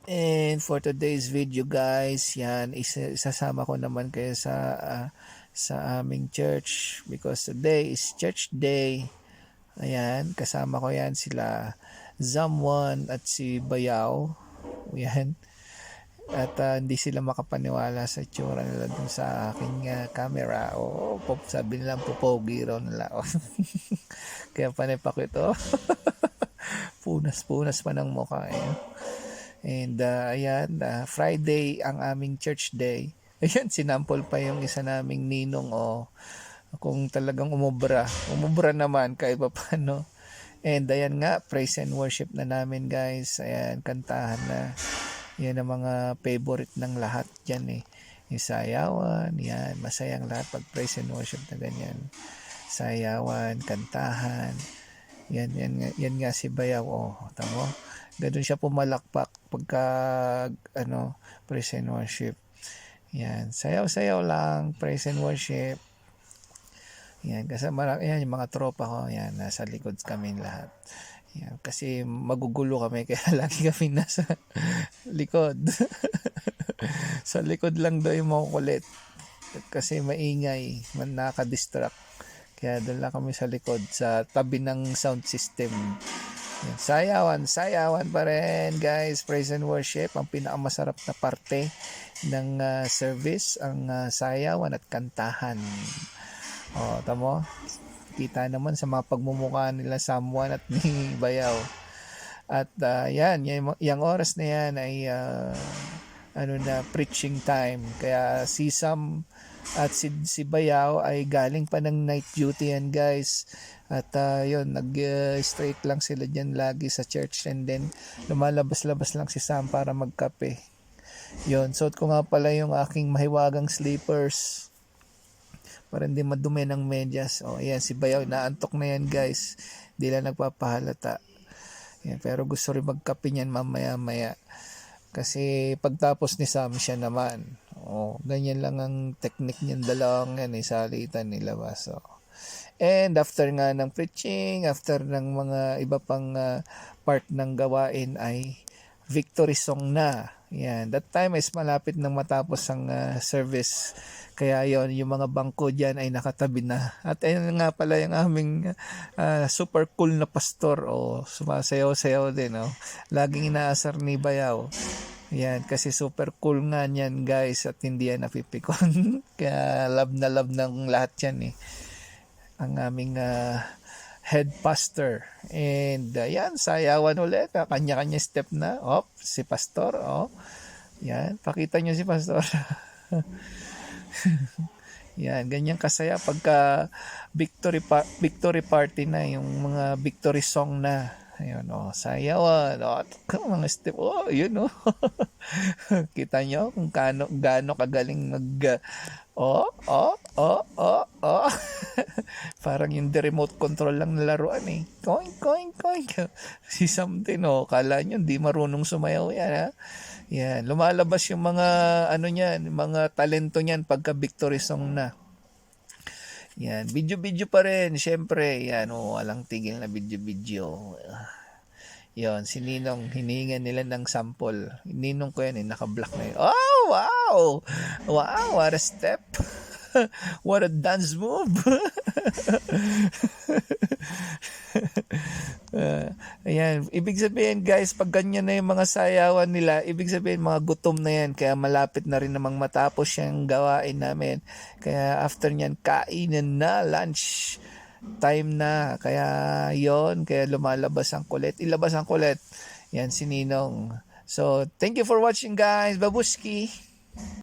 And for today's video guys, yan, isasama ko naman kayo sa aming church because today is church day. Ayan, kasama ko yan sila Zamwan at si Bayaw. Yan. At hindi sila makapaniwala sa itsura nila dun sa aking camera. Sabi nila pupogi raw nila. Kaya panipak ito. Punas-punas pa ng mukha. And ayan, Friday ang aming church day. Ayan, sinampol pa yung isa naming ninong kung talagang umubra naman kahit pa paano. And ayan nga, praise and worship na namin guys. Ayan, kantahan na. Yan ang mga favorite ng lahat dyan yung sayawan, yan, masayang lahat pag praise and worship na ganyan. Sayawan, kantahan. Yan nga si Bayaw, tamo. Ganun siya pumalakpak pagka praise and worship. Yan, sayaw-sayaw lang, praise and worship. Yan, kasi yan yung mga tropa ko, yan, nasa likod kami lahat. Yan, kasi magugulo kami kaya lagi kami nasa likod. Sa likod lang daw yung makukulit. Kasi maingay, nakaka-distract. Kaya doon lang kami sa likod, sa tabi ng sound system. Yan, sayawan pa rin guys, praise and worship. Ang pinakamasarap na parte ng service, ang sayawan at kantahan. Tamo? Kita naman sa mga pagmumukha nila Samuan at ni Bayaw. At yung oras na yan ay preaching time. Kaya si Sam at si Bayaw ay galing pa ng night duty yan guys. At nag-straight lang sila dyan lagi sa church, and then lumalabas-labas lang si Sam para magkape. Yun, suot ko nga pala yung aking mahiwagang sleepers para hindi madumi ng medyas. Ayan, si Bayaw, naantok na yan guys. Hindi lang nagpapahalata. Ayan, pero gusto rin magkape niyan mamaya-maya. Kasi pagtapos ni Sam, siya naman. Ganyan lang ang technique niyan, dalawang yan, salitan nilabas. And after nga ng preaching, after ng mga iba pang part ng gawain ay victory song na. Yan, that time is malapit nang matapos ang service. Kaya yung mga bangko dyan ay nakatabi na. At ayun nga pala yung aming super cool na pastor. Sumasayaw-sayaw din. Laging inaasar ni Bayaw. Yan, kasi super cool nga niyan guys at hindi yan napipikon. Kaya love na love ng lahat yan ang aming head pastor. And yan, sayawan ulit. Kanya-kanya step na. Si pastor. Yan, pakita nyo si pastor. Yan, ganyan kasaya pagka victory party na, yung mga victory song na. Ayun, sayawan, mga step, yun, kita nyo kung gaano kagaling parang yung the remote control lang na laruan Koink. Si something, kala nyo hindi marunong sumayaw yan, Yan, lumalabas yung mga mga talento niyan pagka victory song na. Yan, video pa rin, syempre. Yan, walang tigil na video. Yon, si Ninong, hinihingan nila ng sample. Ninong ko yan, naka-black na yun. Wow! Wow, what a step! What a dance move! Ayan, ibig sabihin guys, pag ganyan na yung mga sayawan nila, ibig sabihin mga gutom na yan, kaya malapit na rin namang matapos yung gawain namin. Kaya after nyan, kainan na, lunch time na. Kaya lumalabas ang kulit. Ilabas ang kulit. Yan si Ninong. So, thank you for watching guys. Babuski!